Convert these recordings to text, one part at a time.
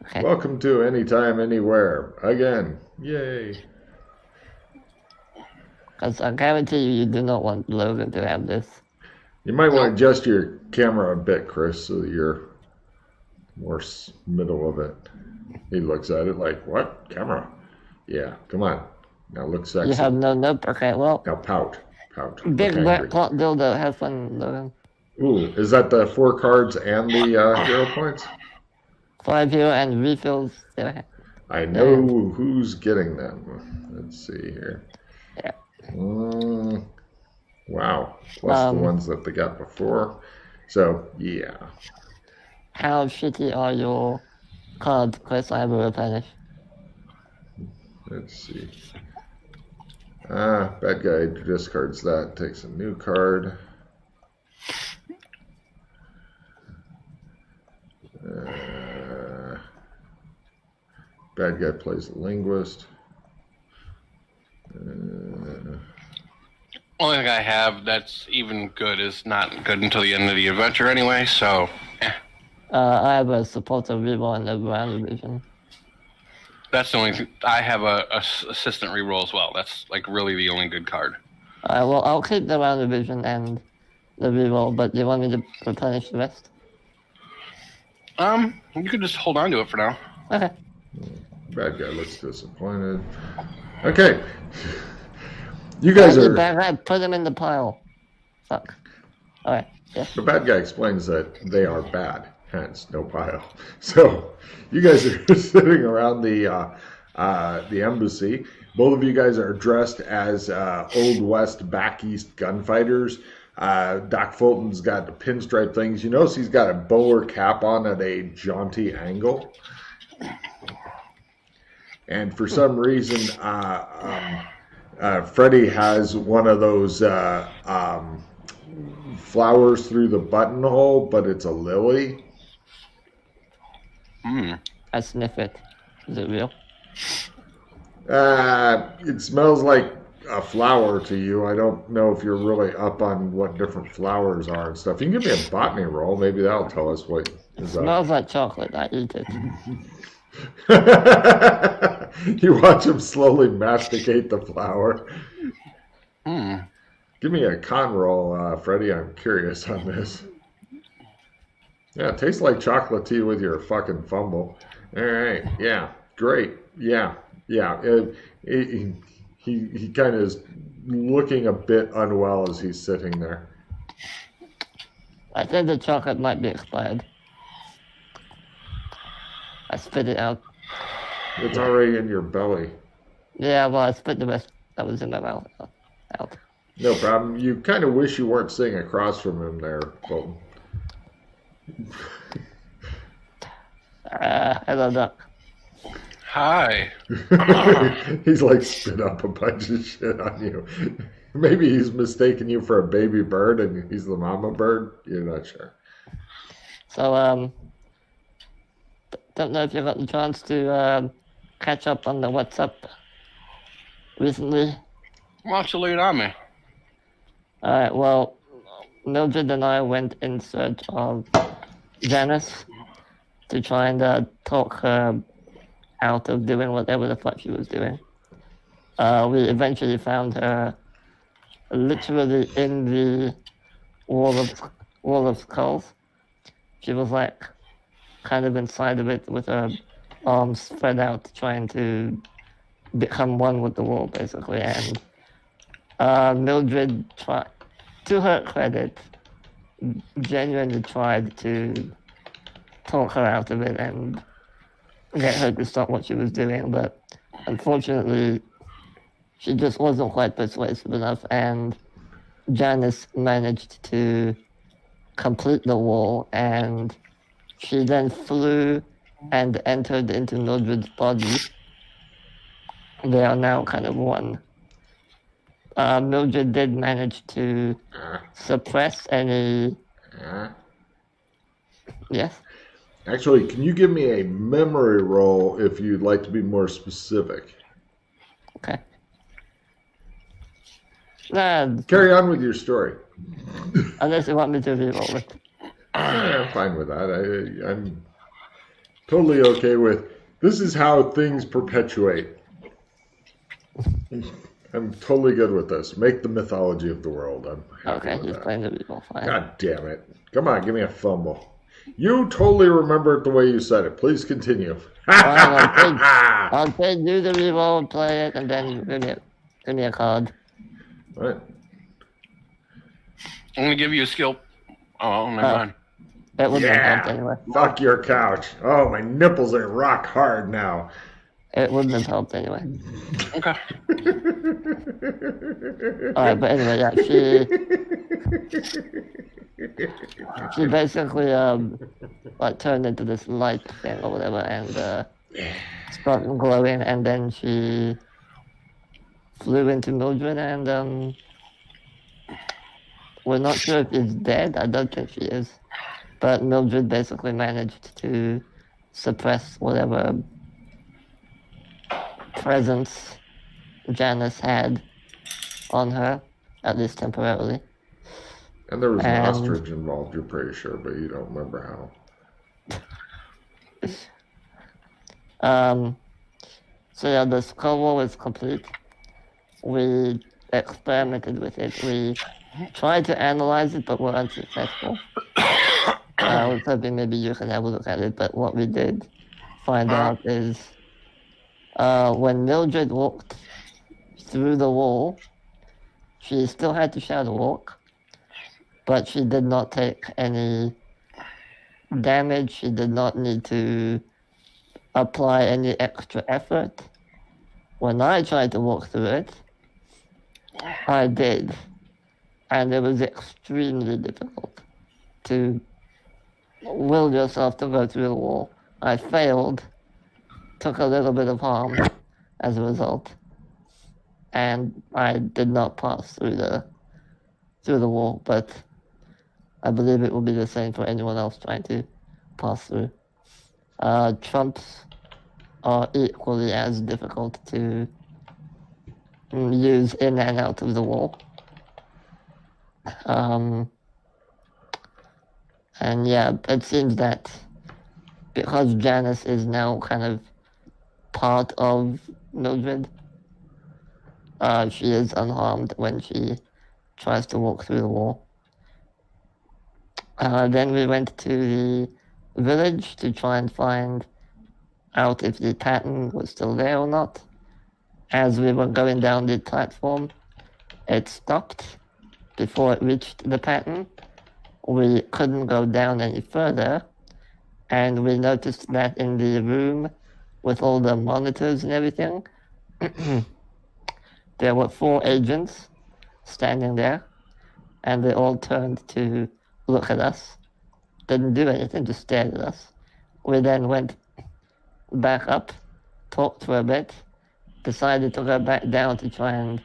Okay. Welcome to Anytime, Anywhere. Again. Yay. Because I guarantee you do not want Logan to have this. You might want Nope. to adjust your camera a bit, Chris, so that you're more middle of it. He looks at it like, what? Camera? Yeah, come on. Now look You sexy. have no note? Okay, well, Now pout. Pout. big Look black angry. clock dildo. Have fun, Logan. Ooh, is that the 4 cards and the hero points? 5 hero and refills. I know who's getting them. Let's see here. Yeah. Wow. Plus the ones that they got before. So, yeah. How shitty are your cards, Chris? I will replenish. Let's see. Bad guy discards that, takes a new card. Bad guy plays the linguist. Only thing I have that's even good is not good until the end of the adventure anyway, so I have a supporter reroll in the ground division. that's the only thing. I have a assistant reroll as well. That's like really the only good card. Alright, well, I'll keep the round division and the reroll, but do you want me to replenish the rest? You could just hold on to it for now. Okay. Bad guy looks disappointed. Okay. You guys are... Bad guy, put him in the pile. Fuck. Alright, yeah. The bad guy explains that they are bad, hence no pile. So you guys are sitting around the embassy. Both of you guys are dressed as Old West, back east gunfighters. Doc Fulton's got the pinstripe things. You notice he's got a bowler cap on at a jaunty angle. And for some reason, Freddie has one of those flowers through the buttonhole, but it's a lily. I sniff it. Is it real? It smells like a flower to you. I don't know if you're really up on what different flowers are and stuff. You can give me a botany roll. Maybe that'll tell us what is up. Smells like chocolate. I eat it. You watch him slowly masticate the flower. Give me a con roll, Freddie. I'm curious on this. Yeah, it tastes like chocolate tea with your fucking fumble. All right. Yeah. Great. Yeah. Yeah. He kind of is looking a bit unwell as he's sitting there. I think the chocolate might be expired. I spit it out. It's already in your belly. Yeah, well, I spit the rest that was in my mouth out. No problem. You kind of wish you weren't sitting across from him there, Fulton. Hello, Doc. Hi. He's like spit up a bunch of shit on you. Maybe he's mistaken you for a baby bird and he's the mama bird. You're not sure. So, don't know if you got the chance to catch up on the WhatsApp recently. Why don't you lay it on me? Alright, well, Mildred and I went in search of Janice to try and talk her out of doing whatever the fuck she was doing. We eventually found her literally in the wall of skulls. She was like kind of inside of it with her arms spread out, trying to become one with the wall, basically. And Mildred tried, to her credit, genuinely tried to talk her out of it and get her to stop what she was doing, but unfortunately, she just wasn't quite persuasive enough, and Janice managed to complete the wall, and she then flew and entered into Mildred's body. They are now kind of one. Mildred did manage to suppress any... Yes? Actually, can you give me a memory roll if you'd like to be more specific? Okay. Carry on with your story. Unless you want me to re-roll it. I'm fine with that. totally okay with. This is how things perpetuate. I'm totally good with this. Make the mythology of the world. I'm happy Okay, with he's that. playing the reroll. Fine. God damn it. Come on, give me a fumble. You totally remember it the way you said it. Please continue. Fine, I'll take do the reroll and play it, and then give me a card. Right. I'm gonna give you a skill. Oh, never mind. It wouldn't have helped Yeah. anyway. Fuck your couch. Oh, my nipples are rock hard now. It wouldn't have helped anyway. Okay. Alright, but anyway, yeah, she basically like turned into this light thing or whatever and started glowing, and then she flew into Mildred, and we're not sure if she's dead. I don't think she is. But Mildred basically managed to suppress whatever presence Janice had on her, at least temporarily. And there was an And- ostrich involved, you're pretty sure, but you don't remember how. So yeah, the skull wall is complete. We experimented with it. We tried to analyze it, but were unsuccessful. I was hoping maybe you can have a look at it, but what we did find out is when Mildred walked through the wall, she still had to shadow walk, but she did not take any damage. She did not need to apply any extra effort. When I tried to walk through it, I did, and it was extremely difficult to will yourself to go through the wall. I failed, took a little bit of harm as a result, and I did not pass through the wall, but I believe it will be the same for anyone else trying to pass through. Trumps are equally as difficult to use in and out of the wall. And yeah, it seems that because Janice is now kind of part of Mildred, she is unharmed when she tries to walk through the wall. Then we went to the village to try and find out if the pattern was still there or not. As we were going down the platform, it stopped before it reached the pattern. We couldn't go down any further, and we noticed that in the room with all the monitors and everything, there were 4 agents standing there, and they all turned to look at us. Didn't do anything, just stared at us. We then went back up, talked for a bit, decided to go back down to try and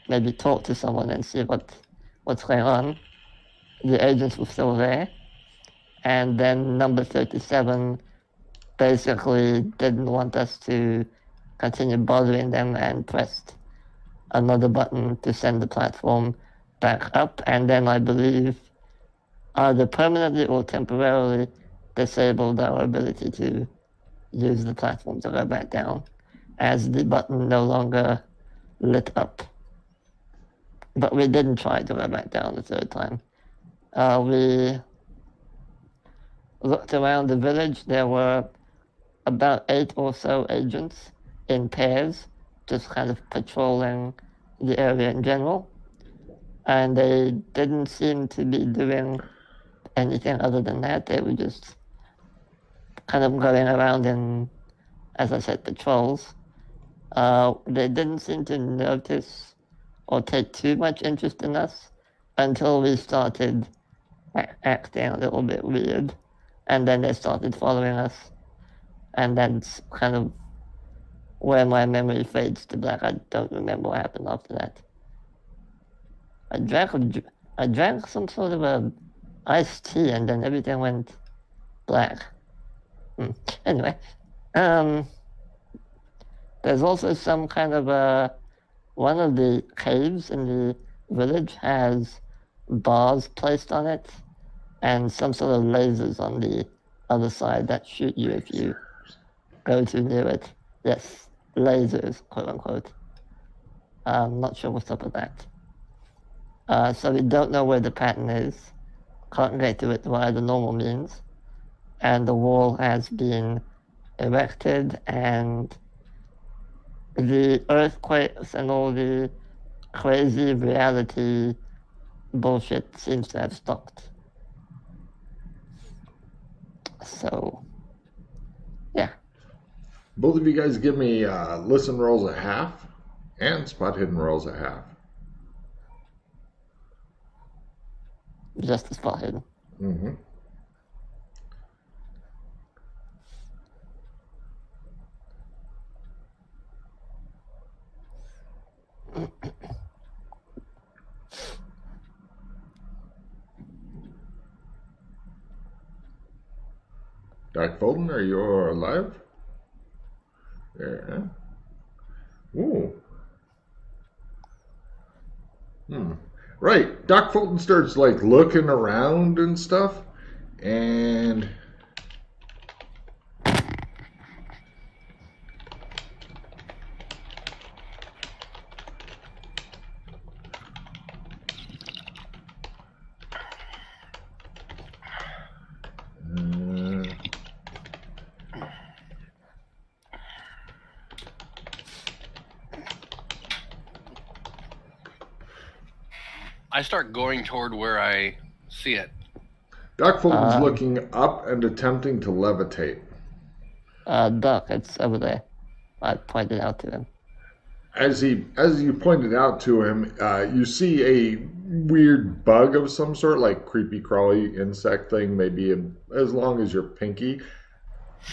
maybe talk to someone and see what's going on. The agents were still there, and then number 37 basically didn't want us to continue bothering them and pressed another button to send the platform back up, and then I believe either permanently or temporarily disabled our ability to use the platform to go back down, as the button no longer lit up. But we didn't try to go back down the 3rd time. We looked around the village. There were about 8 or so agents in pairs, just kind of patrolling the area in general. And they didn't seem to be doing anything other than that. They were just kind of going around in, as I said, patrols. They didn't seem to notice or take too much interest in us until we started acting a little bit weird, and then they started following us, and that's kind of where my memory fades to black. I don't remember what happened after that. I drank some sort of a iced tea, and then everything went black. Anyway, there's also some kind of one of the caves in the village has bars placed on it and some sort of lasers on the other side that shoot you if you go too near it. Yes, lasers, quote unquote. I'm not sure what's up with that. So we don't know where the pattern is. Can't get to it via the normal means. And the wall has been erected, and the earthquakes and all the crazy reality bullshit seems to have stopped. So, yeah. Both of you guys give me listen rolls at half and spot hidden rolls at half. Just the spot hidden. Mm-hmm. Doc Fulton, are you alive? There. Ooh. Right. Doc Fulton starts like looking around and stuff, and I start going toward where I see it. Doc Fulton's looking up and attempting to levitate. Doc, it's over there. I pointed out to him. As you pointed out to him, you see a weird bug of some sort, like creepy crawly insect thing, maybe as long as your pinky,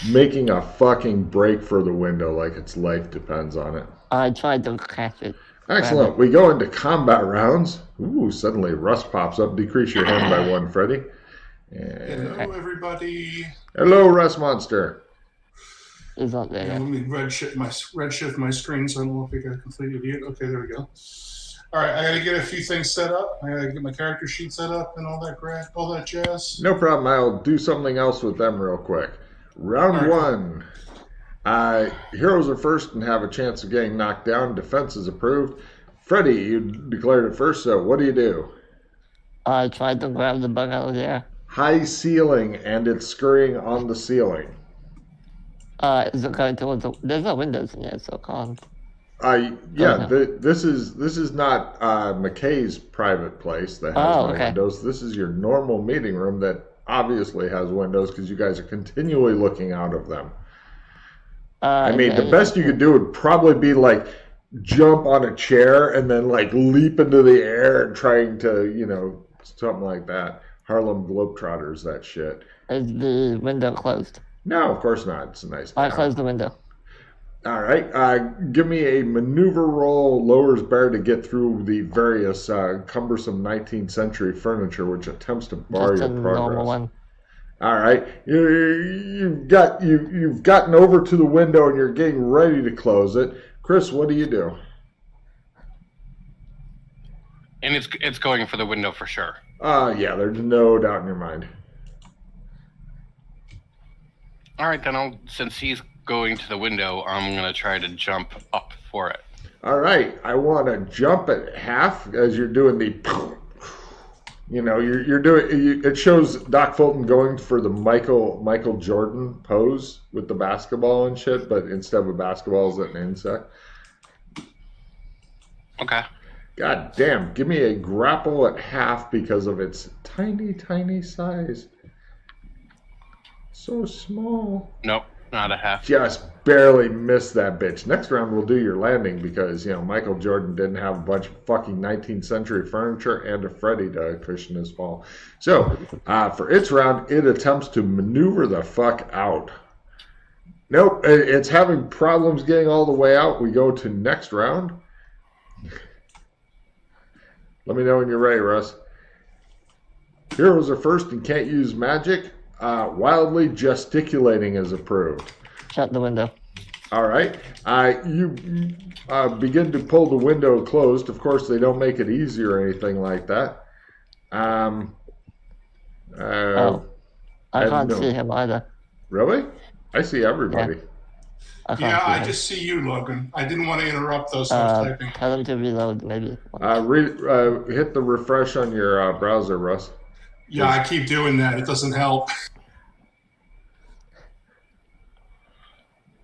making a fucking break for the window like its life depends on it. I tried to catch it. Excellent. We go into combat rounds. Ooh, suddenly Russ pops up. Decrease your hand by 1, Freddy. And Hello, everybody. hello, Russ Monster. He's not there Yeah, yet. let me redshift my screen so I don't look like a complete idiot. Okay, there we go. All right, I got to get a few things set up. I got to get my character sheet set up and all that jazz. No problem. I'll do something else with them real quick. Round one. Heroes are first and have a chance of getting knocked down. Defense is approved. Freddy, you declared it first, so what do? I tried to grab the bug out of the air. High ceiling, and it's scurrying on the ceiling. Is it going towards the... There's no windows in here, so I can't... This is not McKay's private place that has no windows. This is your normal meeting room that obviously has windows because you guys are continually looking out of them. I mean, the best you could do would probably be like jump on a chair and then like leap into the air and trying to, something like that. Harlem Globetrotters, that shit. Is the window closed? No, of course not. It's a nice I closed the window. All right. Give me a maneuver roll, lowers bar to get through the various cumbersome 19th century furniture which attempts to bar your progress. Normal one. All right. You've gotten over to the window and you're getting ready to close it. Chris, what do you do? And it's going for the window for sure. Yeah, there's no doubt in your mind. All right, then since he's going to the window, I'm going to try to jump up for it. All right. I want to jump at half as you're doing the... you're doing... It shows Doc Fulton going for the Michael Jordan pose with the basketball and shit, but instead of a basketball, it's an insect. Okay. God damn. Give me a grapple at half because of its tiny, tiny size. So small. Nope, not a half. Just barely missed that bitch. Next round we'll do your landing because, Michael Jordan didn't have a bunch of fucking 19th century furniture and a Freddy to cushion his fall. So, for its round, it attempts to maneuver the fuck out. Nope, it's having problems getting all the way out. We go to next round. Let me know when you're ready, Russ. Heroes are first and can't use magic. Wildly gesticulating is approved. Shut the window. All right. You begin to pull the window closed. Of course, they don't make it easy or anything like that. I can't no. see him either. Really? I see everybody. I can't Yeah, see I him. just see you, Logan. I didn't want to interrupt those typing. Tell him to reload, maybe. Hit the refresh on your browser, Russ. Yeah, I keep doing that. It doesn't help.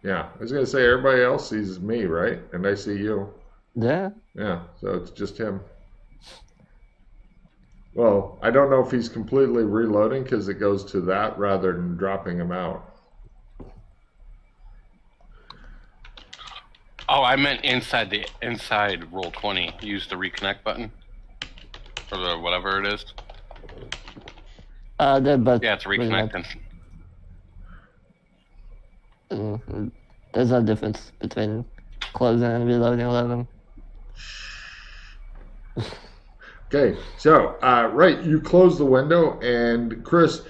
Yeah, I was gonna say everybody else sees me, right? And I see you. Yeah. Yeah, so it's just him. Well, I don't know if he's completely reloading because it goes to that rather than dropping him out. Oh, I meant inside Roll20. Use the reconnect button or the whatever it is. They're both. Yeah, it's reconnecting. There's no difference between closing and reloading Logan. Okay, so right, you close the window, and Chris,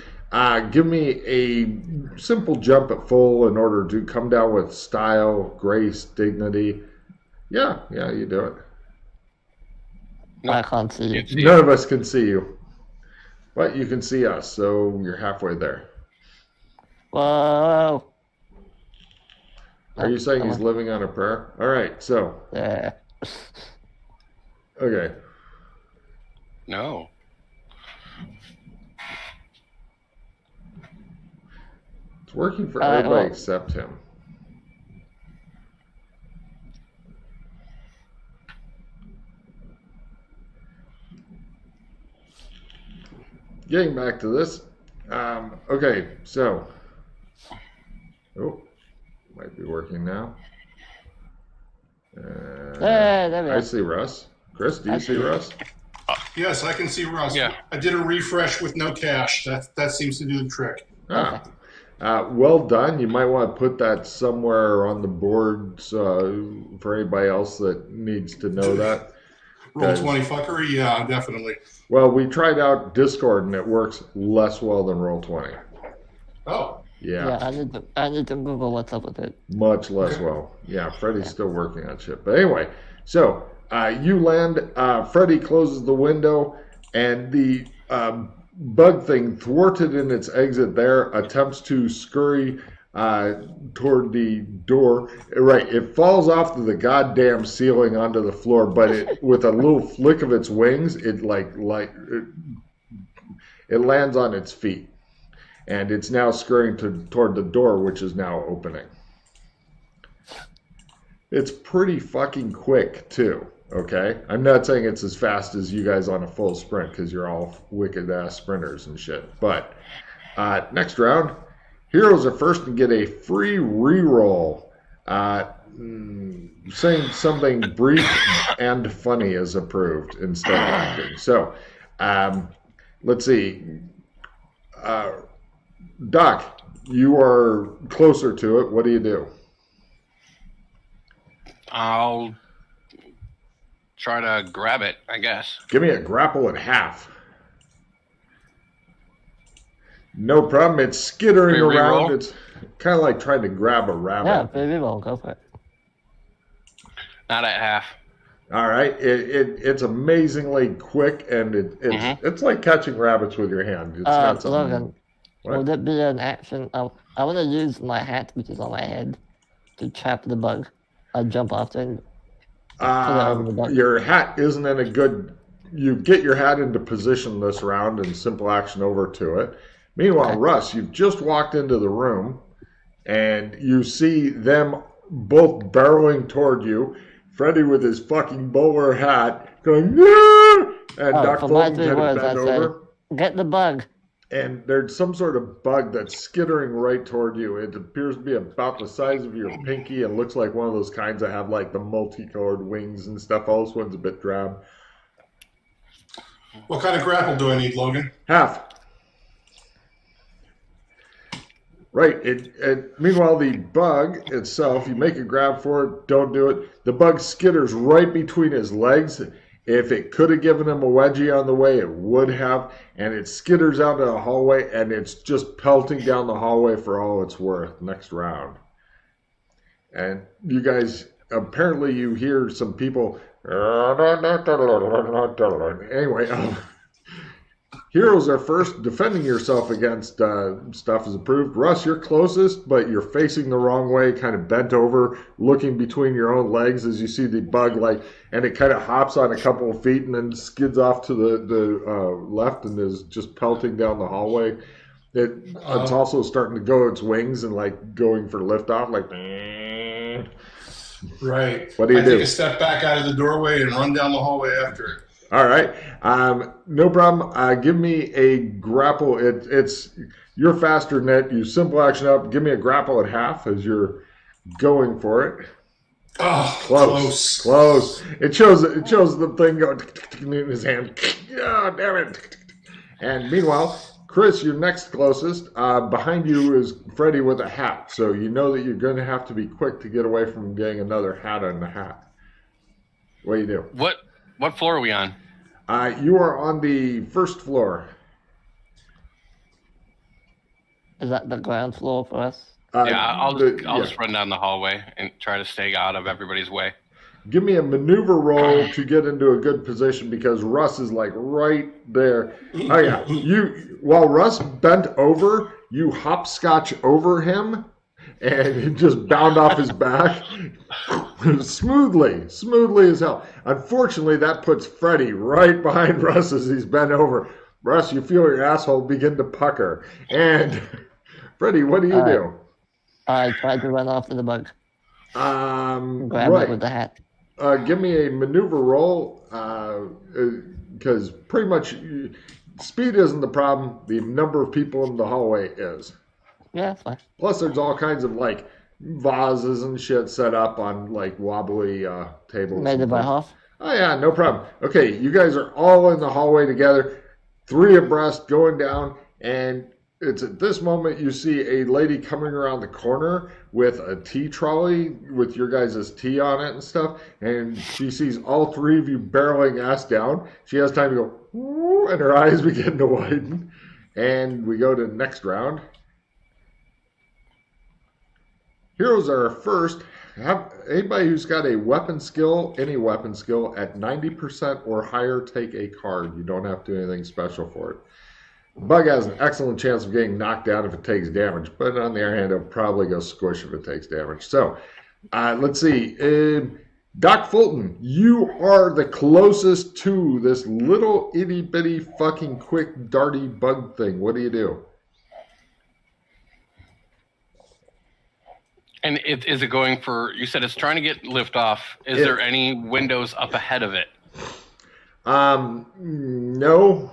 give me a simple jump at full in order to come down with style, grace, dignity. Yeah, you do it. Nope. I can't see you. None of us can see you, but you can see us, so you're halfway there. Whoa. Are you saying he's living on a prayer? All right, so Yeah. okay. No. It's working for All right, everybody well- except him. Getting back to this. Okay, so. Oh, might be working now. There we I are. see Russ. Chris, do you I see see. Russ? Yes, I can see Russ. Yeah. I did a refresh with no cache. That seems to do the trick. Ah. Well done. You might want to put that somewhere on the boards for anybody else that needs to know that. Roll 20 fuckery? Yeah, definitely. Well, we tried out Discord and it works less well than Roll20. Oh, Yeah, I need to Google what's up with it. much less well. Yeah, Freddy's still working on shit. But anyway, so you land, Freddy closes the window, and the bug thing, thwarted in its exit there, attempts to scurry toward the door. Right, it falls off the goddamn ceiling onto the floor, but with a little flick of its wings, it it lands on its feet. And it's now scurrying toward the door, which is now opening. It's pretty fucking quick, too, okay? I'm not saying it's as fast as you guys on a full sprint, because you're all wicked-ass sprinters and shit. But next round, heroes are first to get a free reroll. Saying something brief and funny is approved instead of acting. So, let's see. Doc, you are closer to it. What do you do? I'll try to grab it, I guess. Give me a grapple at half. No problem. It's skittering Free around. reroll? It's kind of like trying to grab a rabbit. Yeah, baby, we'll go for it. Not at half. All right. It's amazingly quick, and it's like catching rabbits with your hand. It's not something. Logan, What? would it be an action? I want to use my hat, which is on my head, to trap the bug. I jump after it. over the bug. Your hat isn't in a good. You get your hat into position this round and simple action over to it. Meanwhile, Okay. Russ, you've just walked into the room and you see them both barreling toward you. Freddy with his fucking bowler hat going, "Yeah!" And Doc For my Fulton 3 kind of words, bent I say, over. get the bug. And there's some sort of bug that's skittering right toward you. It appears to be about the size of your pinky and looks like one of those kinds that have like the multicolored wings and stuff. Oh, this one's a bit drab. what kind of grapple do I need, Logan? Half. Right. Meanwhile, the bug itself, you make a grab for it, don't do it. The bug skitters right between his legs. If it could have given him a wedgie on the way, it would have. And it skitters out into the hallway, and it's just pelting down the hallway for all it's worth. Next round. And you guys, apparently you hear some people. Anyway, Heroes are first. Defending yourself against stuff is approved. Russ, you're closest, but you're facing the wrong way, kind of bent over, looking between your own legs as you see the bug, and it kind of hops on a couple of feet and then skids off to the left and is just pelting down the hallway. It's also starting to go its wings and going for liftoff, Right. What do you do? Take a step back out of the doorway and run down the hallway after it. All right. No problem. Give me a grapple. It's you're faster than it. You simple action up. Give me a grapple at half as you're going for it. Oh, Close. It shows the thing going in his hand. Oh, damn it. And meanwhile, Chris, you're next closest. Behind you is Freddy with a hat. So you know that you're going to have to be quick to get away from getting another hat on the hat. What do you do? What floor are we on? You are on the first floor. Is that the ground floor for us? I'll just run down the hallway and try to stay out of everybody's way. Give me a maneuver roll to get into a good position because Russ is right there. Oh yeah, while Russ bent over, you hopscotch over him and just bound off his back smoothly as hell. Unfortunately, that puts Freddy right behind Russ as he's bent over. Russ, you feel your asshole begin to pucker. And Freddy, what do you do? I tried to run after the bug. Grab it with the hat. Give me a maneuver roll because pretty much speed isn't the problem. The number of people in the hallway is. Yeah, that's fine. Plus, there's all kinds of vases and shit set up on wobbly tables. Made it by half. Oh yeah, no problem. Okay, you guys are all in the hallway together, 3 abreast going down, and it's at this moment you see a lady coming around the corner with a tea trolley with your guys' tea on it and stuff, and she sees all 3 of you barreling ass down. She has time to go, woo, and her eyes begin to widen. And we go to the next round. Heroes are first. Anybody who's got a weapon skill, any weapon skill, at 90% or higher, take a card. You don't have to do anything special for it. Bug has an excellent chance of getting knocked down if it takes damage, but on the other hand, it'll probably go squish if it takes damage. So, let's see. Doc Fulton, you are the closest to this little itty-bitty fucking quick darty bug thing. What do you do? And is it going for, you said it's trying to get lift off. Is there any windows up ahead of it? No,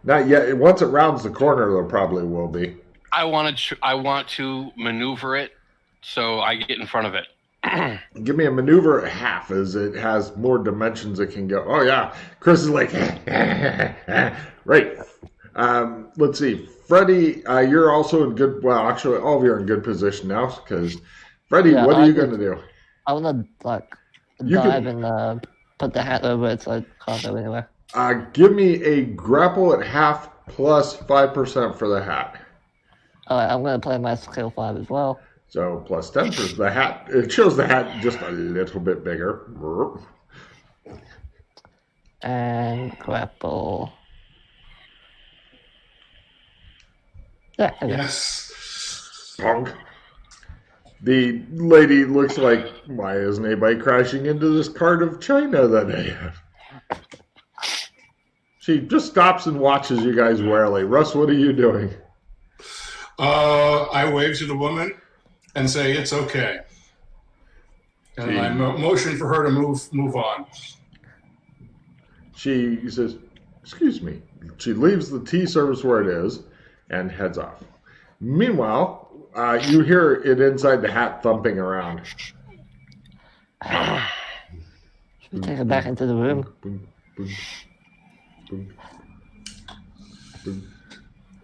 not yet. Once it rounds the corner, there probably will be. I want to maneuver it so I get in front of it. Give me a maneuver at half as it has more dimensions it can go. Oh yeah, Chris is like, right. Let's see. Freddy, you're also in good. Well, actually, all of you are in good position now because Freddy, what are you going to do? I want to dive and put the hat over it so I can't go anywhere. Give me a grapple at half plus 5% for the hat. All right, I'm going to play my skill 5 as well. So plus 10 for the hat. It shows the hat just a little bit bigger. And grapple. Yeah, okay. Yes. Punk. The lady looks like, why isn't anybody crashing into this cart of China that I have? She just stops and watches you guys warily. Russ, what are you doing? I wave to the woman and say, it's okay. And I motion for her to move on. She says, excuse me. She leaves the tea service where it is and heads off. Meanwhile, you hear it inside the hat thumping around. Should we take it back into the room? Boom, boom, boom, boom.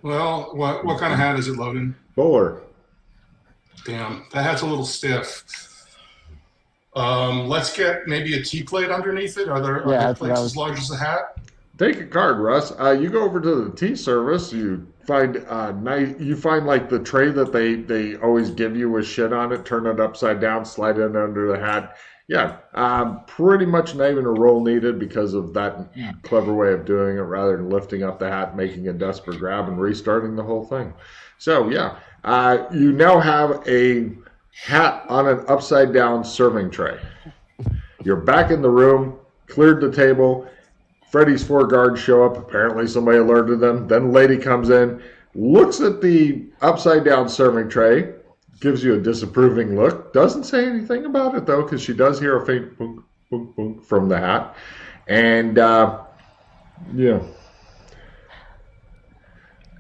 Well, what kind of hat is it, Logan? Bowler. Damn, that hat's a little stiff. Let's get maybe a tea plate underneath it. Are there plates as large as the hat? Take a card, Russ. You go over to the tea service. You find like the tray that they always give you with shit on it. Turn it upside down, slide it under the hat. Yeah, pretty much not even a roll needed because of that clever way of doing it rather than lifting up the hat, making a desperate grab, and restarting the whole thing. So, yeah, you now have a hat on an upside down serving tray. You're back in the room, cleared the table. Freddy's 4 guards show up. Apparently, somebody alerted them. Then, the lady comes in, looks at the upside down serving tray, gives you a disapproving look. Doesn't say anything about it, though, because she does hear a faint boom, boom, boom from the hat. And, yeah,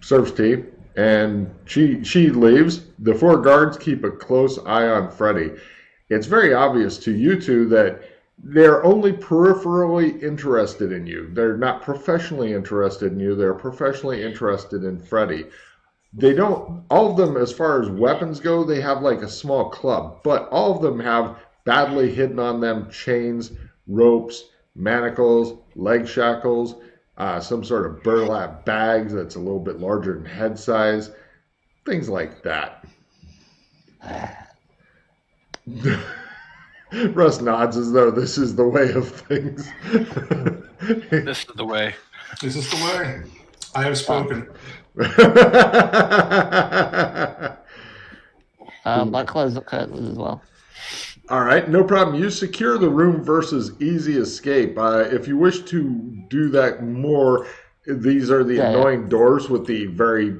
serves tea. And she leaves. The 4 guards keep a close eye on Freddy. It's very obvious to you two that they're only peripherally interested in you. They're not professionally interested in you. They're professionally interested in Freddy. They don't, all of them, as far as weapons go, they have like a small club, but all of them have badly hidden on them chains, ropes, manacles, leg shackles, some sort of burlap bags that's a little bit larger than head size, things like that. Russ nods as though this is the way of things. This is the way. This is the way. I have spoken. I close the curtains as well. All right, no problem. You secure the room versus easy escape. If you wish to do that more, these are the annoying doors with the very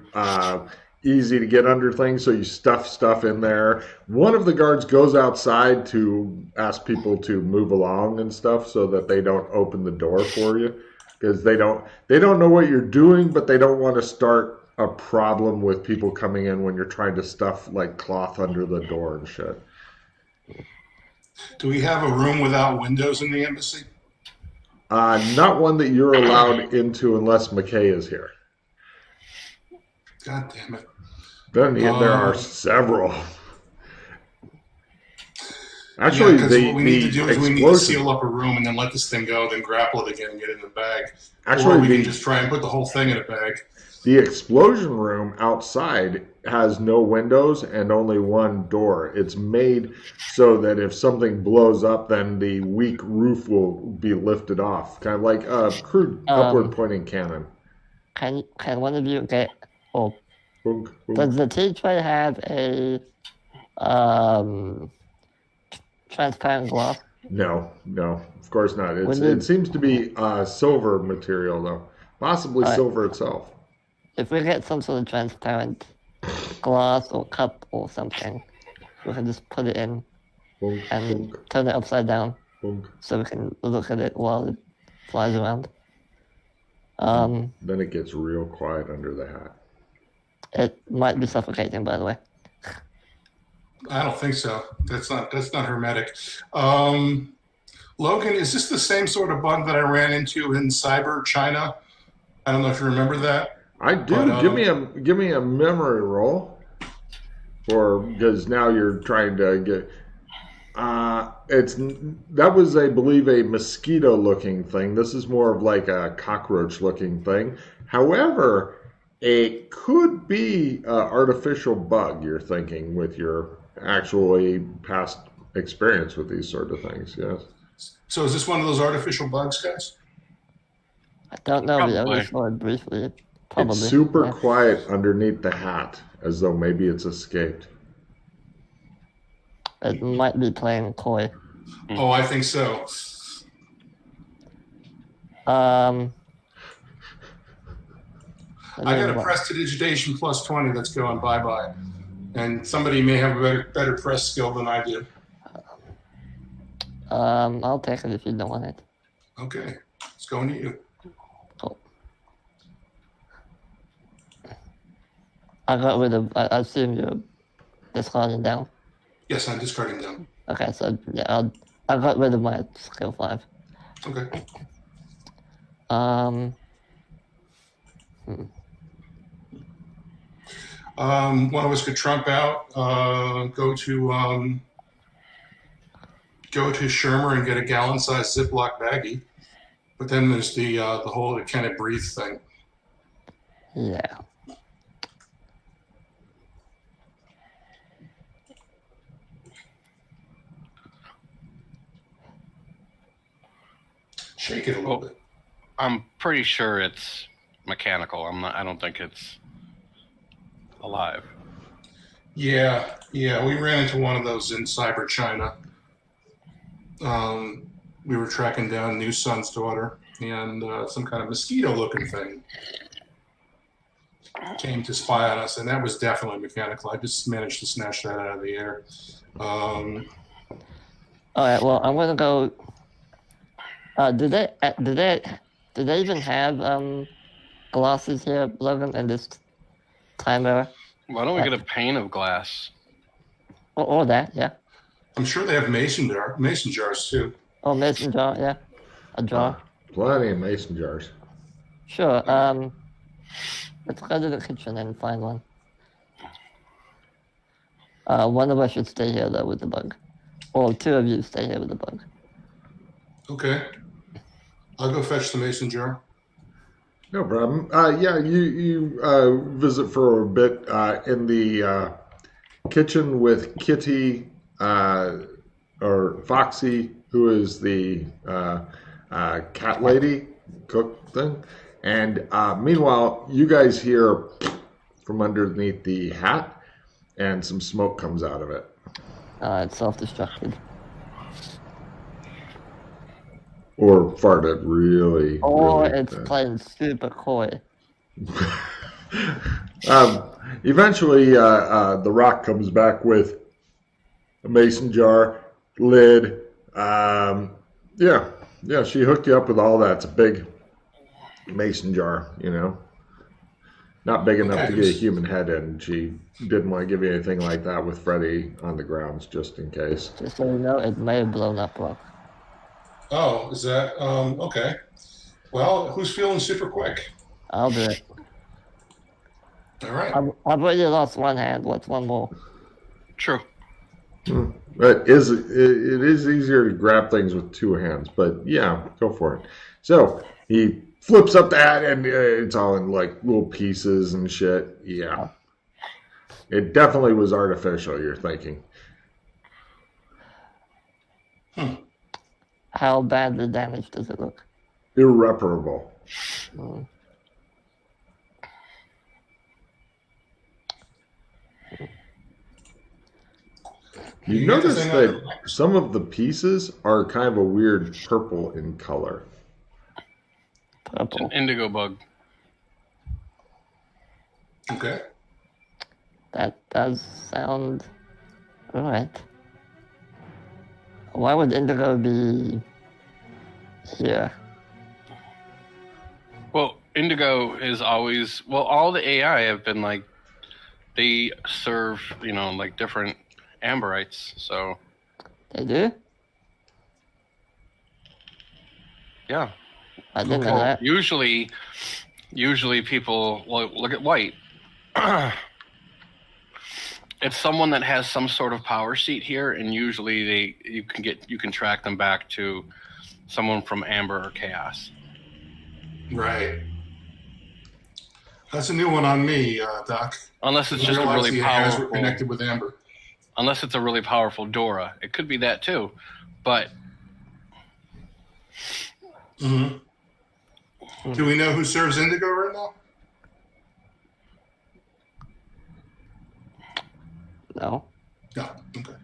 easy to get under things, so you stuff stuff in there. One of the guards goes outside to ask people to move along and stuff so that they don't open the door for you, because they don't know what you're doing, but they don't want to start a problem with people coming in when you're trying to stuff like cloth under the door and shit. Do we have a room without windows in the embassy? Not one that you're allowed into unless McKay is here. God damn it. Then there are several. Actually, what we need to do is we need to seal up a room and then let this thing go, then grapple it again and get it in the bag. Actually, or we can just try and put the whole thing in a bag. The explosion room outside has no windows and only one door. It's made so that if something blows up, then the weak roof will be lifted off, kind of like a crude upward-pointing cannon. Can one of you get? Oh, boom, boom. Does the tea tray have a transparent glass? No, of course not. It seems to be silver material, though. Possibly silver itself. If we get some sort of transparent glass or cup or something, we can just put it in and turn it upside down so we can look at it while it flies around. Then it gets real quiet under the hat. It might be suffocating, by the way. I don't think so. That's not hermetic. Logan, is this the same sort of bug that I ran into in Cyber China? I don't know if you remember that. I do. But, give me a memory roll, because now you're trying to get. That was, I believe, a mosquito-looking thing. This is more of like a cockroach-looking thing. However, it could be an artificial bug. You're thinking with your actually past experience with these sort of things. Yes. So is this one of those artificial bugs, guys? I don't know. But I only saw it briefly. Probably. It's super quiet underneath the hat, as though maybe it's escaped. It might be playing coy. Oh, I think so. I got a prestidigitation plus 20 that's going bye-bye. And somebody may have a better press skill than I do. I'll take it if you don't want it. Okay. It's going to you. Cool. I got rid of... I assume you're discarding down? Yes, I'm discarding down. Okay, so yeah, I got rid of my skill 5. Okay. One of us could trump out, go to Shermer and get a gallon-sized Ziploc baggie. But then there's the whole "can it breathe" thing. Yeah. I'm pretty sure it's mechanical. I don't think it's alive. Yeah, we ran into one of those in Cyber China. We were tracking down New Sun's daughter, and some kind of mosquito-looking thing came to spy on us, and that was definitely mechanical. I just managed to snatch that out of the air. All right. Well, I'm gonna go. Do they even have glasses here, Logan, in this time era? Why don't we get a pane of glass? Or that, yeah. I'm sure they have mason jars too. Oh, mason jar, yeah. A jar. Plenty of mason jars. Sure. Let's go to the kitchen and find one. One of us should stay here though with the bug. Or two of you stay here with the bug. Okay. I'll go fetch the mason jar. No problem. Yeah, you visit for a bit in the kitchen with Kitty or Foxy, who is the cat lady cook thing. And meanwhile, you guys hear from underneath the hat, and some smoke comes out of it. It's self-destructed. Or farted really. Or really it's bad. playing super coy. Eventually, the Rock comes back with a mason jar, lid. Yeah, she hooked you up with all that. It's a big mason jar, Not big enough to get a human head in. She didn't want to give you anything like that with Freddy on the grounds, just in case. Just so you know, it may have blown up, Rock. Oh, is that okay? Well, who's feeling super quick? I'll do it. All right. I've already lost one hand. What's one more? True. But it is easier to grab things with two hands, but yeah, go for it. So he flips up the hat, and it's all in like little pieces and shit. Yeah. It definitely was artificial, you're thinking. How bad the damage does it look? Irreparable. You notice that some of the pieces are kind of a weird purple in color. It's an indigo bug. Okay. That does sound alright. Why would indigo be here? Well, indigo is always all the AI have been like they serve like different amberites. So They do? yeah. I didn't know that. Usually people look at white. It's someone that has some sort of power seat here, and usually you can track them back to someone from Amber or Chaos. Right. That's a new one on me, Doc. Unless it's just a really powerful. We're connected with Amber. Unless it's a really powerful Dora, it could be that too. But Do we know who serves indigo right now? No. No. Okay.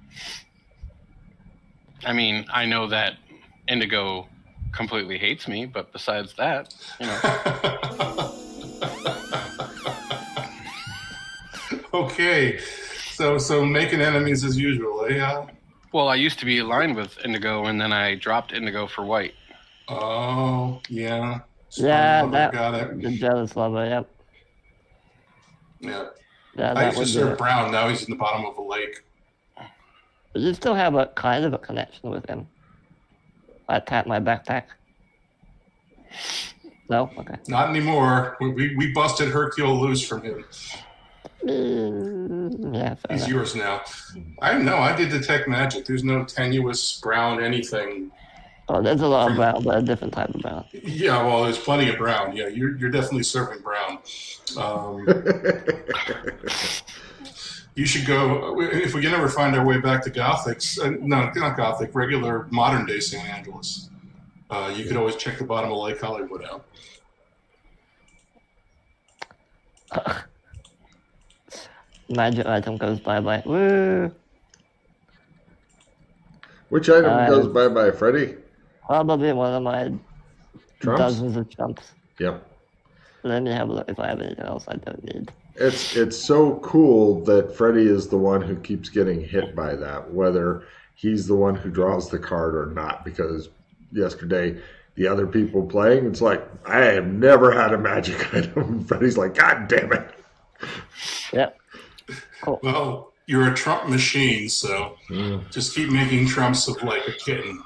I mean, I know that indigo completely hates me, but besides that, Okay. So making enemies as usual, eh? Well, I used to be aligned with indigo, and then I dropped indigo for white. Oh, yeah. Yeah, that got it. the jealous lover, yep. Yeah. Yeah, I that used to would do serve it. Brown. Now he's in the bottom of a lake. But you still have a kind of a connection with him. I tap my backpack. No? Okay. Not anymore. We busted Hercule loose from him. Yeah, fair He's enough. yours now. I know. I did detect magic. There's no tenuous brown anything. Oh, there's a lot of brown, but a different type of brown. Yeah, well, there's plenty of brown. Yeah, you're definitely serving brown. You should go if we can ever find our way back to Gothic. No, not Gothic. Regular modern day San Angeles. You could always check the bottom of Lake Hollywood out. Magic item goes bye-bye. Woo! Which item goes bye-bye, Freddy? Probably one of my Trumps? dozens of trumps. Yep. Let me have a look if I have anything else I don't need. It's so cool that Freddy is the one who keeps getting hit by that, whether he's the one who draws the card or not, because yesterday the other people playing, it's like, I have never had a magic item. Freddy's like, God damn it. Yep. Cool. Well, you're a Trump machine, so just keep making Trumps of like a kitten.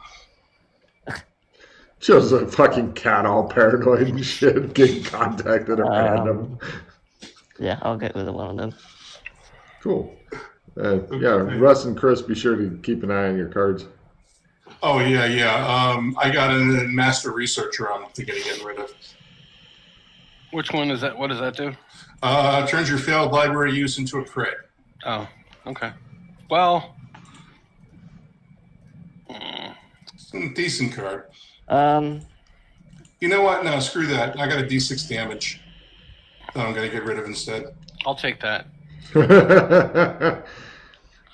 Shows a fucking cat all paranoid and shit, getting contacted at random. Yeah, I'll get rid of one of them. Cool. Yeah, Russ and Chris, be sure to keep an eye on your cards. Oh, yeah. I got a master researcher I'm thinking of getting rid of. Which one is that? What does that do? Turns your failed library use into a crit. Oh, okay. Well, Decent card. You know what? No, screw that. I got a D6 damage that I'm going to get rid of instead. I'll take that.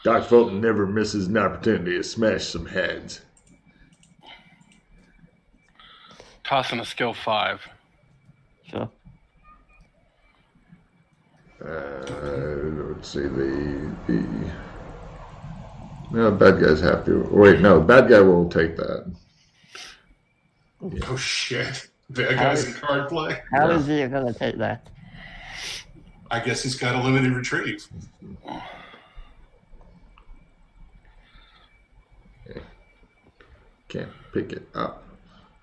Doc Fulton never misses an opportunity to smash some heads. Tossing a skill 5. Sure. Let's see, no, bad guys have to. Wait, no, bad guy will take that. Yeah. Oh, shit. Bad guy's in card play? How is he going to take that? I guess he's got a limited retrieve. Can't pick it up.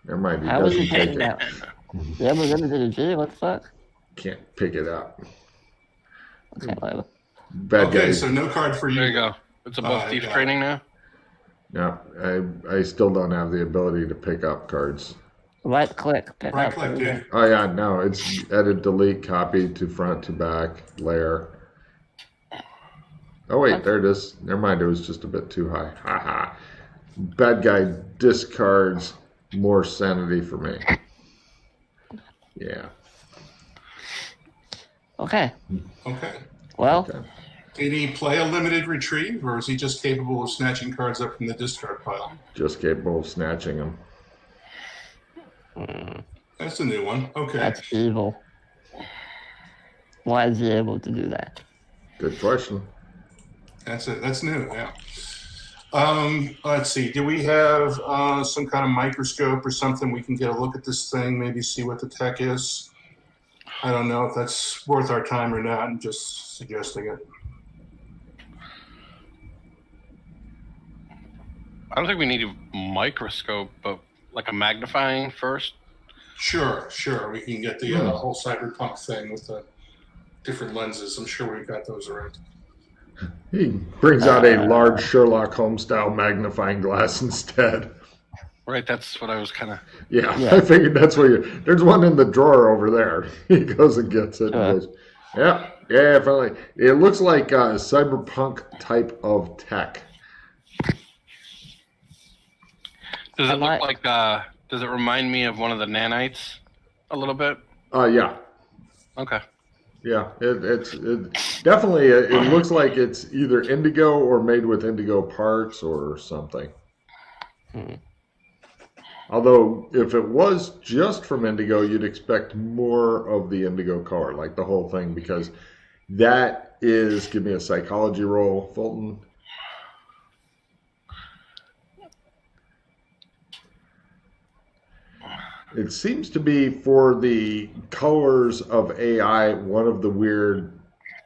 Never mind, he How is doesn't he take taking it. that? Yeah, we're limited retrieve. What the fuck? Can't pick it up. Okay, whatever. Bad Okay, guys. so no card for you. There you go. It's above thief training now. No, I still don't have the ability to pick up cards. Right click. Pick Right up. click, dude. Oh yeah, no, it's edit, delete, copy to front to back, layer. Oh wait, there it is. Never mind, it was just a bit too high. Haha. Bad guy discards more sanity for me. Yeah. Okay. Okay. Well, Okay. Did he play a limited retrieve, or is he just capable of snatching cards up from the discard pile? Just capable of snatching them. That's a new one. Okay. that's evil. Why is he able to do that? Good question. That's it. That's new. Yeah. Let's see. Do we have some kind of microscope or something we can get a look at this thing? Maybe see what the tech is. I don't know if that's worth our time or not. I'm just suggesting it. I don't think we need a microscope, but like a magnifying first. Sure. We can get the whole cyberpunk thing with the different lenses. I'm sure we've got those around. He brings out a large Sherlock Holmes style magnifying glass instead. Right, that's what I was kind of... Yeah, I figured that's where you... There's one in the drawer over there. He goes and gets it and goes, yeah, finally. It looks like a cyberpunk type of tech. Does it look like... does it remind me of one of the nanites a little bit? Yeah. Okay. Yeah, it definitely, it looks like it's either indigo or made with indigo parts or something. Although, if it was just from indigo, you'd expect more of the indigo color, like the whole thing, because that is, give me a psychology roll, Fulton. It seems to be for the colors of AI, one of the weird,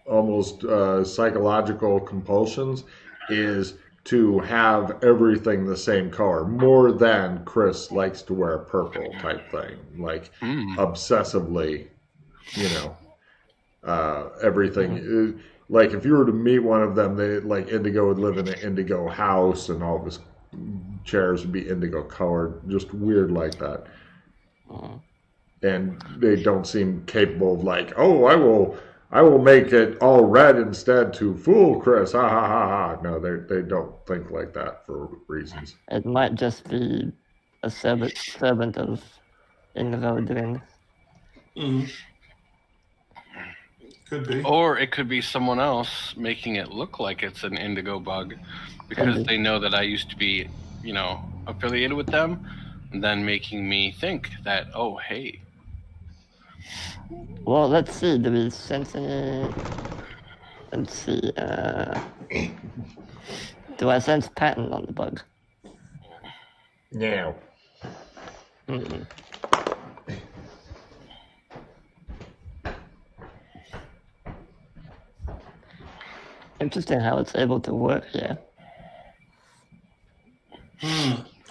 almost psychological compulsions is to have everything the same color, more than Chris likes to wear purple type thing, like obsessively, everything. Like if you were to meet one of them, they like indigo would live in an indigo house, and all of his chairs would be indigo colored, just weird like that. And they don't seem capable of like, oh, I will make it all red instead to fool Chris. Ha ha ha ha. No, they don't think like that for reasons. It might just be a servant of Indigo doing this. Mm. Could be. Or it could be someone else making it look like it's an indigo bug because they know that I used to be, affiliated with them, and then making me think that, oh, hey. Well, let's see. Do we sense any? Let's see. Do I sense pattern on the bug? No. Mm-mm. Interesting how it's able to work here.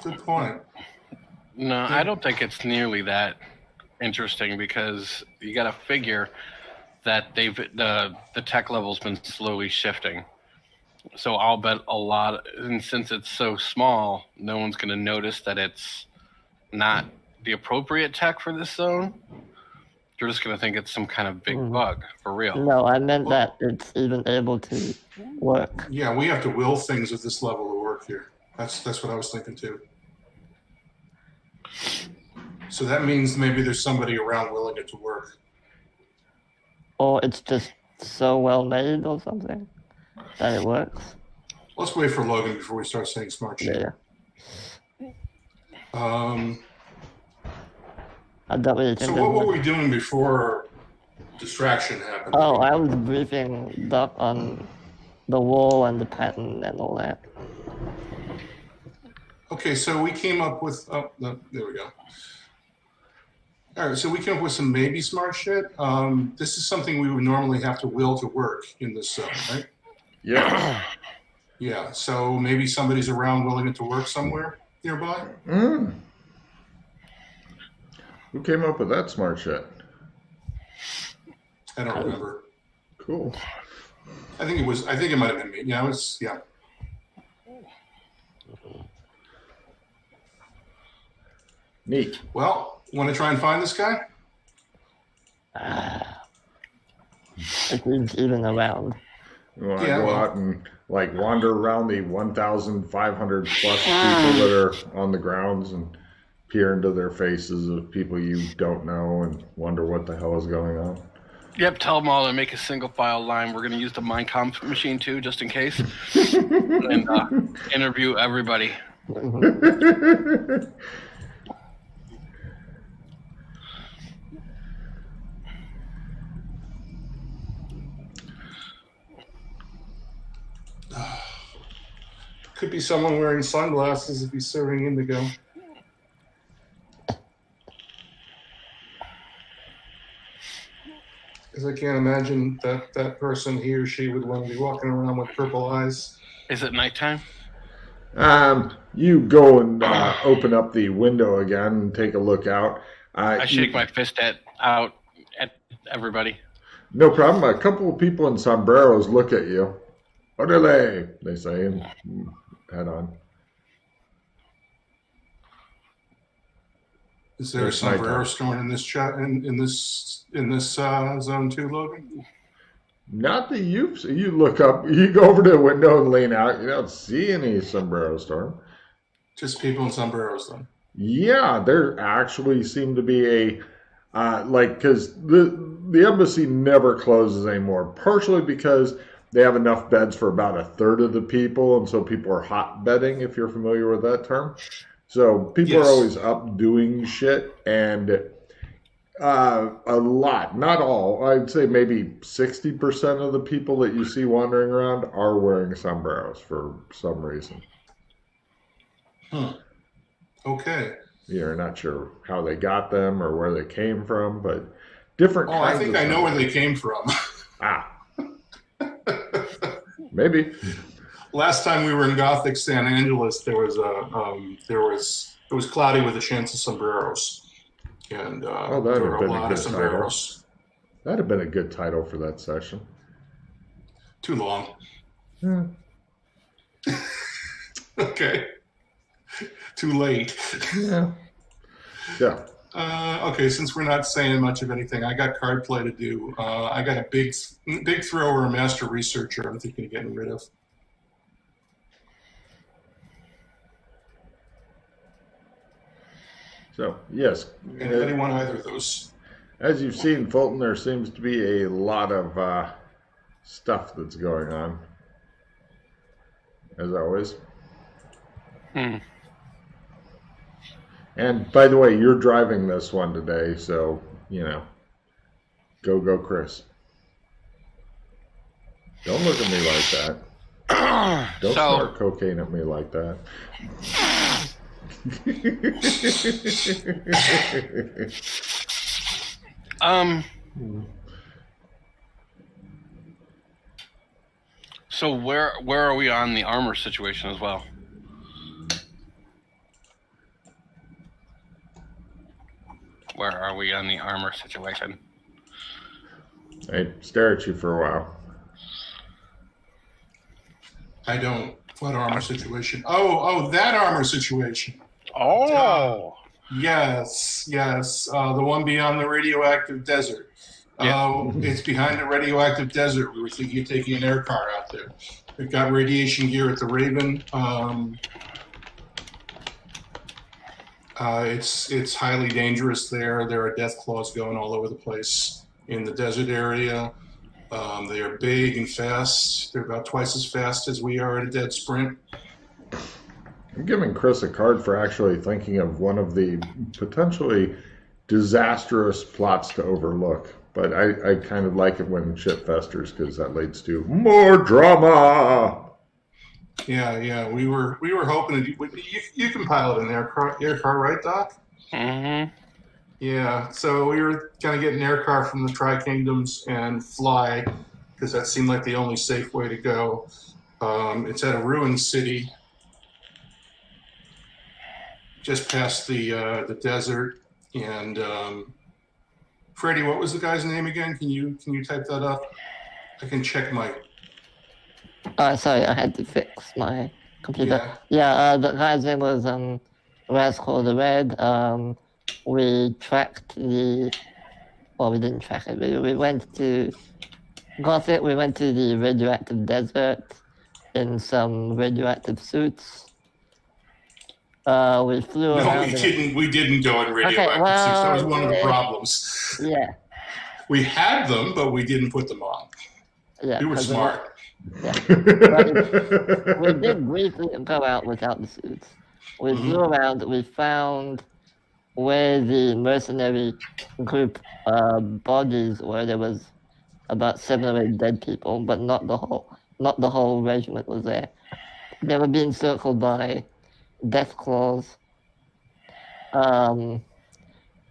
Good point. No, I don't think it's nearly that interesting because you got to figure that the tech level's been slowly shifting. So I'll bet a lot, and since it's so small, no one's going to notice that it's not the appropriate tech for this zone. You're just going to think it's some kind of big bug, for real. No, I meant that it's even able to work. Yeah, we have to will things at this level to work here. That's what I was thinking too. So that means maybe there's somebody around willing it to work. Or it's just so well made or something that it works. Let's wait for Logan before we start saying smart shit. Yeah. So I don't really think what were we doing before distraction happened? Oh, I was briefing Doc on the wall and the pattern and all that. Okay, so we came up with, there we go. All right, so we came up with some maybe smart shit. This is something we would normally have to will to work in this zone, right? Yeah. Yeah, so maybe somebody's around willing it to work somewhere nearby? Who came up with that smart shit? I don't remember. Cool. I think it might have been me. Yeah, yeah. Neat. Well, want to try and find this guy? If he's even around. You want to go out and wander around the 1,500 plus people that are on the grounds and peer into their faces of people you don't know and wonder what the hell is going on? Yep, tell them all to make a single file line. We're going to use the Minecomp machine too, just in case, and interview everybody. Could be someone wearing sunglasses if he's serving indigo. Because I can't imagine that person, he or she, would want to be walking around with purple eyes. Is it nighttime? You go and open up the window again and take a look out. I shake my fist out at everybody. No problem. A couple of people in sombreros look at you. Orderly, they say, and head on. Is there a sombrero store in this in this zone too, Logan? Not that you look up, you go over to the window and lean out. You don't see any sombrero storm. Just people in sombreros, then. Yeah, there actually seem to be because the embassy never closes anymore. Partially because they have enough beds for about a third of the people, and so people are hot bedding, if you're familiar with that term. So people are always up doing shit, and a lot, not all, I'd say maybe 60% of the people that you see wandering around are wearing sombreros for some reason. Okay. You're not sure how they got them or where they came from, but different kinds I think I know where they came from. Maybe. Last time we were in Gothic San Angeles, it was cloudy with a chance of sombreros, and there were a lot of sombreros. That'd have been a good title for that session. Too long. Okay. Too late. Yeah. Okay, since we're not saying much of anything, I got card play to do. I got a big thrower, a master researcher I'm thinking of getting rid of. So, yes. Anybody want either of those? As you've seen, Fulton, there seems to be a lot of stuff that's going on, as always. And by the way, you're driving this one today, so, go, Chris. Don't look at me like that. Don't snort cocaine at me like that. So where are we on the armor situation as well? Where are we on the armor situation? I stare at you for a while. I don't. What armor situation? Oh, that armor situation. Oh. Yes. The one beyond the radioactive desert. Yeah. It's behind the radioactive desert. We were thinking of taking an air car out there. We've got radiation gear at the Raven. It's highly dangerous there. There are death claws going all over the place in the desert area. They are big and fast. They're about twice as fast as we are at a dead sprint. I'm giving Chris a card for actually thinking of one of the potentially disastrous plots to overlook. But I kind of like it when shit festers because that leads to more drama. Yeah. We were hoping that you can pilot an air car, right, Doc? Mm-hmm. Yeah. So we were going to get an air car from the Tri-Kingdoms and fly because that seemed like the only safe way to go. It's at a ruined city, just past the desert. And Freddie, what was the guy's name again? Can you type that up? I can check my. Sorry, I had to fix my computer. The guy's name was Rascal the Red. We tracked we didn't track it. We went to Gothic. We went to the radioactive desert in some radioactive suits. We flew around. We didn't go in radioactive suits. That was one of the problems. Yeah. We had them, but we didn't put them on. Yeah. We were smart. We did briefly go out without the suits. We flew around. We found where the mercenary group bodies were. There was about 7 or 8 dead people, but not the whole regiment was there. They were being circled by death claws. Because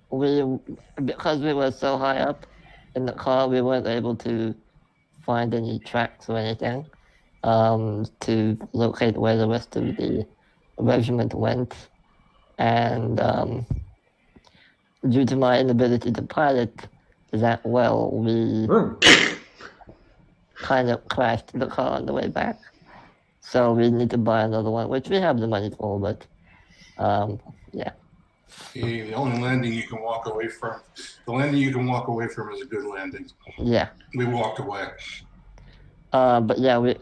we were so high up in the car, we weren't able to find any tracks or anything to locate where the rest of the regiment went. And due to my inability to pilot that well, we kind of crashed the car on the way back. So we need to buy another one, which we have the money for, but yeah. The only landing you can walk away from. The landing you can walk away from is a good landing. Yeah. We walked away. But yeah, we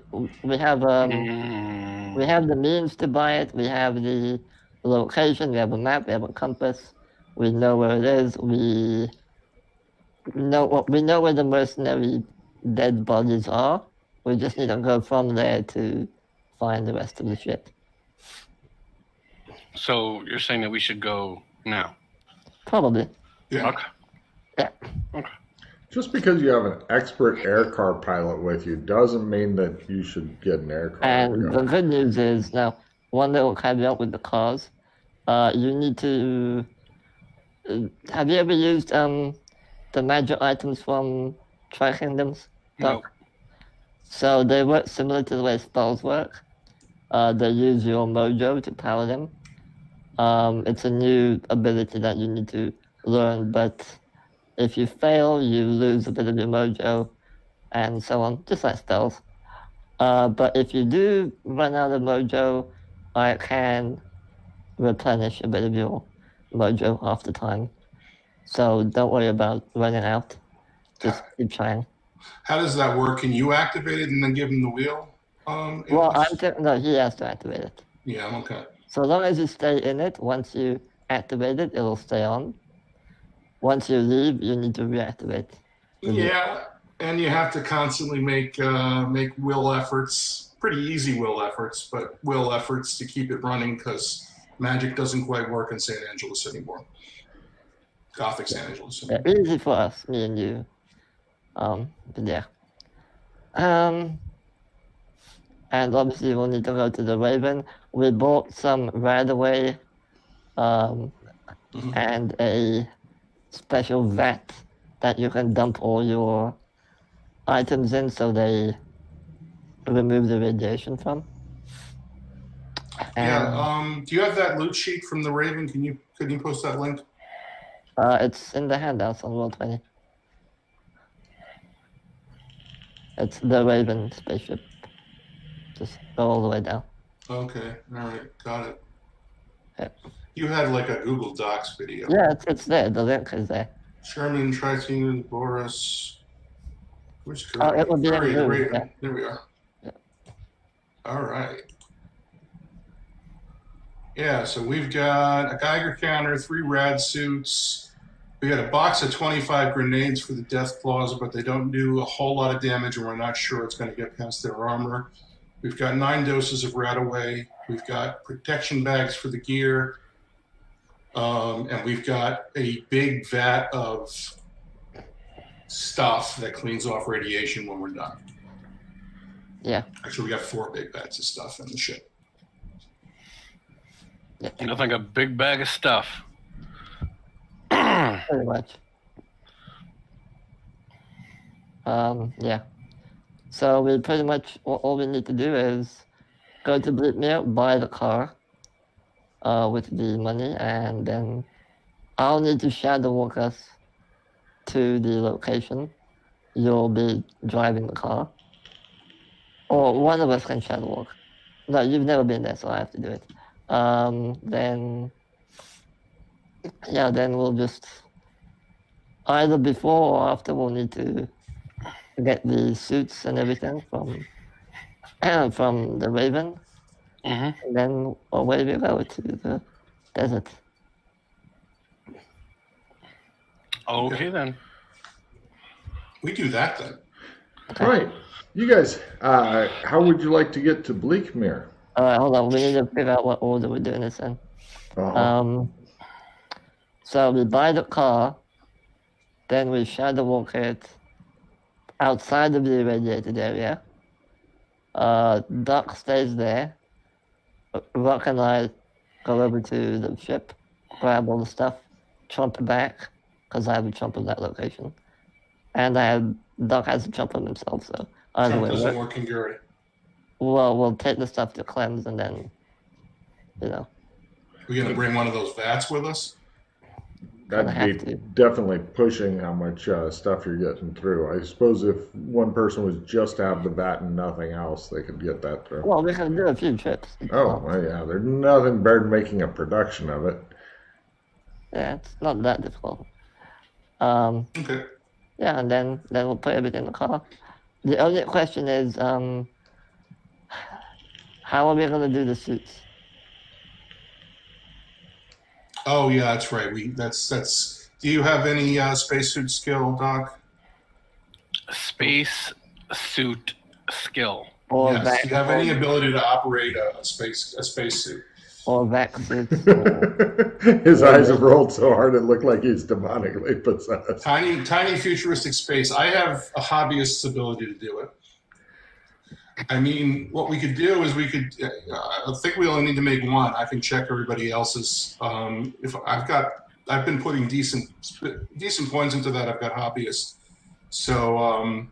have we have the means to buy it. We have the location. We have a map. We have a compass. We know where it is. We know where the mercenary dead bodies are. We just need to go from there to find the rest of the shit. So you're saying that we should go now? Probably. Yeah. Okay. Yeah. Okay. Just because you have an expert air car pilot with you doesn't mean that you should get an air car. And the good news is, now, one little caveat with the cars, you need to... have you ever used the magic items from Tri-Kingdoms? No. So they work similar to the way spells work. They use your mojo to power them. It's a new ability that you need to learn, but if you fail, you lose a bit of your mojo, and so on, just like spells. But if you do run out of mojo, I can replenish a bit of your mojo half the time. So don't worry about running out. Just keep trying. How does that work? Can you activate it and then give him the wheel? No, he has to activate it. Yeah, okay. So long as you stay in it, once you activate it, it'll stay on. Once you leave, you need to reactivate. Yeah, and you have to constantly make will efforts, pretty easy will efforts, but will efforts to keep it running because magic doesn't quite work in San Angeles anymore. Gothic San Angeles. Yeah, easy for us, me and you. But yeah. And obviously we'll need to go to the Raven. We bought some right away, and a special vat that you can dump all your items in, so they remove the radiation from. And do you have that loot sheet from the Raven? Could you post that link? it's in the handouts on Roll20. It's the Raven spaceship. Just go all the way down. Okay, all right, got it. Yeah. You had like a Google Docs video. Yeah, it's there. The link is there. Sherman, Triton, Boris. Where's Oh, Curry? it will be Curry, in the blue, Raven. yeah. There we are. Yeah. All right. Yeah, so we've got a Geiger counter, 3 rad suits. We got a box of 25 grenades for the Death Claws, but they don't do a whole lot of damage, and we're not sure it's going to get past their armor. We've got 9 doses of Radaway. We've got protection bags for the gear. And we've got a big vat of stuff that cleans off radiation when we're done. Yeah. Actually, we got 4 big vats of stuff in the ship. Yeah. Nothing, a big bag of stuff. Pretty much. Yeah. So we pretty much, all we need to do is go to Bleakmere, buy the car with the money, and then I'll need to shadow walk us to the location. You'll be driving the car. Or one of us can shadow walk. No, you've never been there, so I have to do it. Then we'll just either before or after we'll need to get the suits and everything from the Raven, and then away we go to the desert. Okay then. We do that then. Okay. Right. You guys, how would you like to get to Bleakmere? Alright, hold on. We need to figure out what order we're doing this in. So we buy the car, then we shadow walk it outside of the irradiated area. Doc stays there. Rock and I go over to the ship, grab all the stuff, trump it back, because I have a trump of that location. And Doc has a trump of himself, so either Trump way. doesn't work in Gary. Well, we'll take the stuff to cleanse and then, We're going to bring one of those vats with us? That'd be definitely pushing how much stuff you're getting through. I suppose if one person was just to have the vat and nothing else, they could get that through. Well, we can do a few trips. Oh, well, yeah. There's nothing better than making a production of it. Yeah, it's not that difficult. Okay. Yeah, and then we'll put everything in the car. The only question is, how are we going to do the suits? Oh yeah, that's right. That's. Do you have any spacesuit skill, Doc? Space suit skill. Or Yes. Do you have any ability to operate a spacesuit? Or vac suits? His eyes have rolled so hard it looked like he's demonically possessed. Tiny futuristic space. I have a hobbyist's ability to do it. I mean, what we could do is I think we only need to make one. I can check everybody else's. If I've been putting decent points into that. I've got hobbyists. So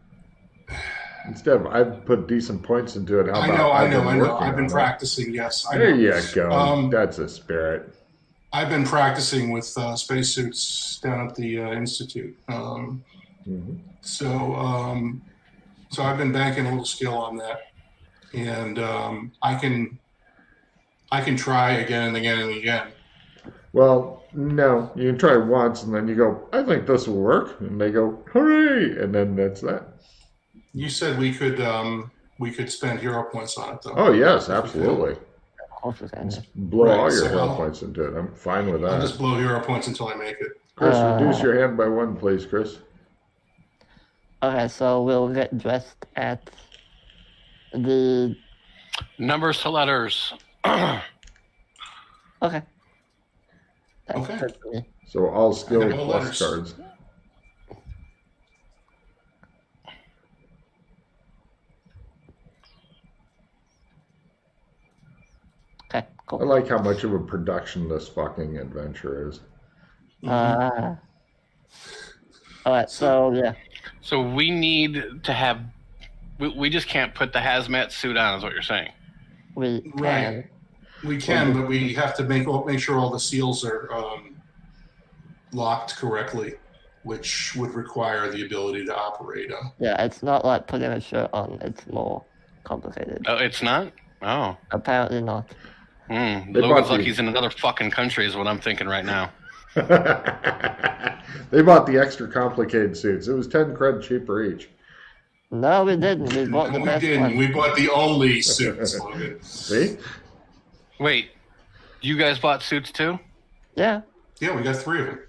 Instead of I've put decent points into it. I know. I've been practicing. Yes, I know. There you go. That's a spirit. I've been practicing with spacesuits down at the institute. So I've been banking a little skill on that, and I can try again and again and again. Well, no, you can try once, and then you go, I think this will work, and they go, hooray, and then that's that. You said we could spend hero points on it, though. Oh yes, absolutely. course you can. Just blow Right, all your so hero I'll- points into it. I'm fine with I'll that. just blow hero points until I make it. Chris, reduce your hand by 1, please, Chris. Okay, so we'll get dressed at the. Numbers to letters. Okay. That's Okay. good for me. So all skill no plus letters. cards. Okay, I cool. like how much of a production this fucking adventure is. All right, so yeah, So we need to have. We just can't put the hazmat suit on, is what you're saying. we can. Right. We can, but we have to make sure all the seals are locked correctly, which would require the ability to operate. Yeah, it's not like putting a shirt on. It's more complicated. Oh, it's not? Oh. Apparently not. They Logan's bought like the- he's in another fucking country is what I'm thinking right now. They bought the extra complicated suits. It was 10 cred cheaper each. No, we didn't. We bought the We best didn't. one. We bought the only suits, Logan. See? Wait, you guys bought suits too? Yeah. Yeah, we got 3 of them.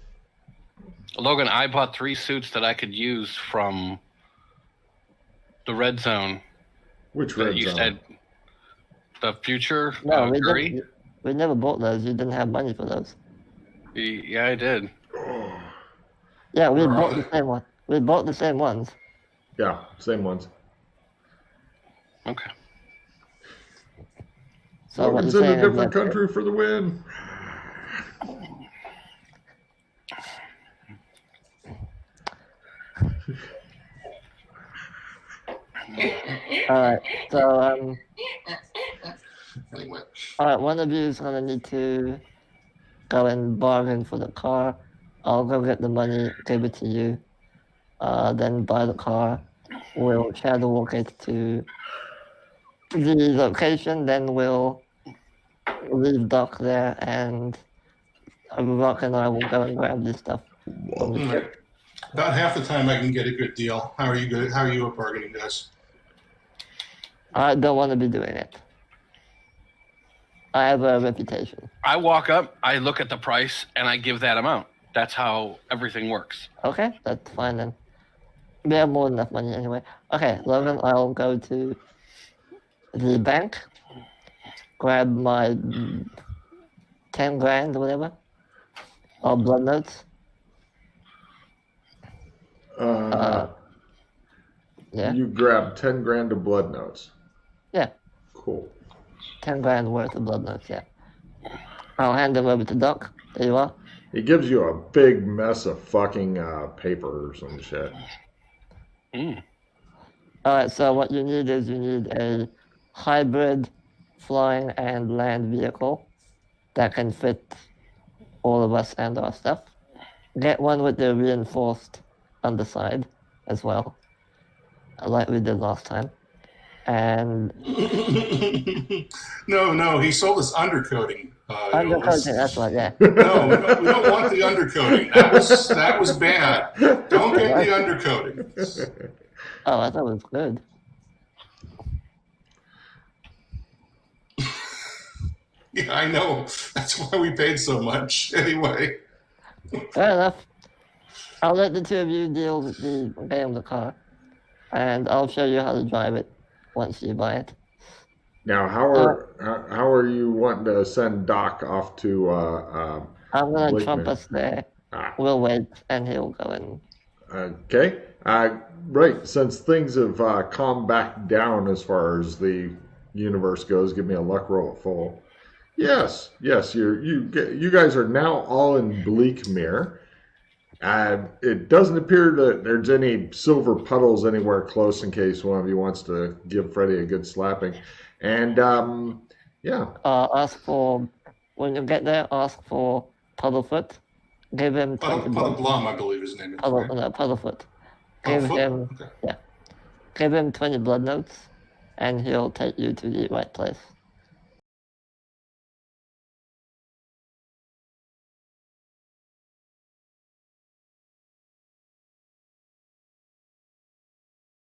Logan, I bought 3 suits that I could use from the red zone. Which That red you zone? said the future No, we Curry? didn't. We never bought those. You didn't have money for those. Yeah, I did. Yeah, we Where are bought the they? same one. We bought the same ones. Yeah, same ones. Okay. So what Logan's you're in a saying is different that- country for the win. All right. So Anyway. all right. One of you is gonna need to go and bargain for the car. I'll go get the money, give it to you. Then buy the car. We'll shadow walk it to the location. Then we'll leave Doc there, and Rock and I will go and grab this stuff. All right. About half the time I can get a good deal. How are you good? How are you at bargaining, guys? I don't want to be doing it. I have a reputation. I walk up, I look at the price, and I give that amount. That's how everything works. Okay, that's fine then. We have more than enough money anyway. Okay, Logan, I'll go to the bank, grab my 10 grand or whatever, or blood notes. Yeah, You grabbed 10 grand of blood notes. yeah, Cool. 10 grand worth of blood notes, yeah. I'll hand them over to Doc. There you are. He gives you a big mess of fucking paper or some shit. Alright, so what you need is you need a hybrid flying and land vehicle that can fit all of us and our stuff. Get one with the reinforced underside as well, like we did last time. And No, he sold us undercoating. undercoating, that's right, yeah. No, we don't want the undercoating. That was bad. Don't get the undercoating. Oh, I thought it was good. Yeah, I know. That's why we paid so much. Anyway. Fair enough. I'll let the two of you deal with the game of the car, and I'll show you how to drive it once you buy it. Now, how are you wanting to send Doc off to? I'm gonna Blakeman? trump us there. We'll wait, and he'll go in. Okay. Right. Since things have calmed back down as far as the universe goes, give me a luck roll at full. Yes. You guys are now all in Bleakmere. It doesn't appear that there's any silver puddles anywhere close in case one of you wants to give Freddy a good slapping. And yeah. Ask for, when you get there, ask for Puddlefoot. Give him 20 blood. Blum, I believe his name is. Right? Puddlefoot. Oh, Give Foot? him, Okay. yeah. Give him 20 blood notes, and he'll take you to the right place.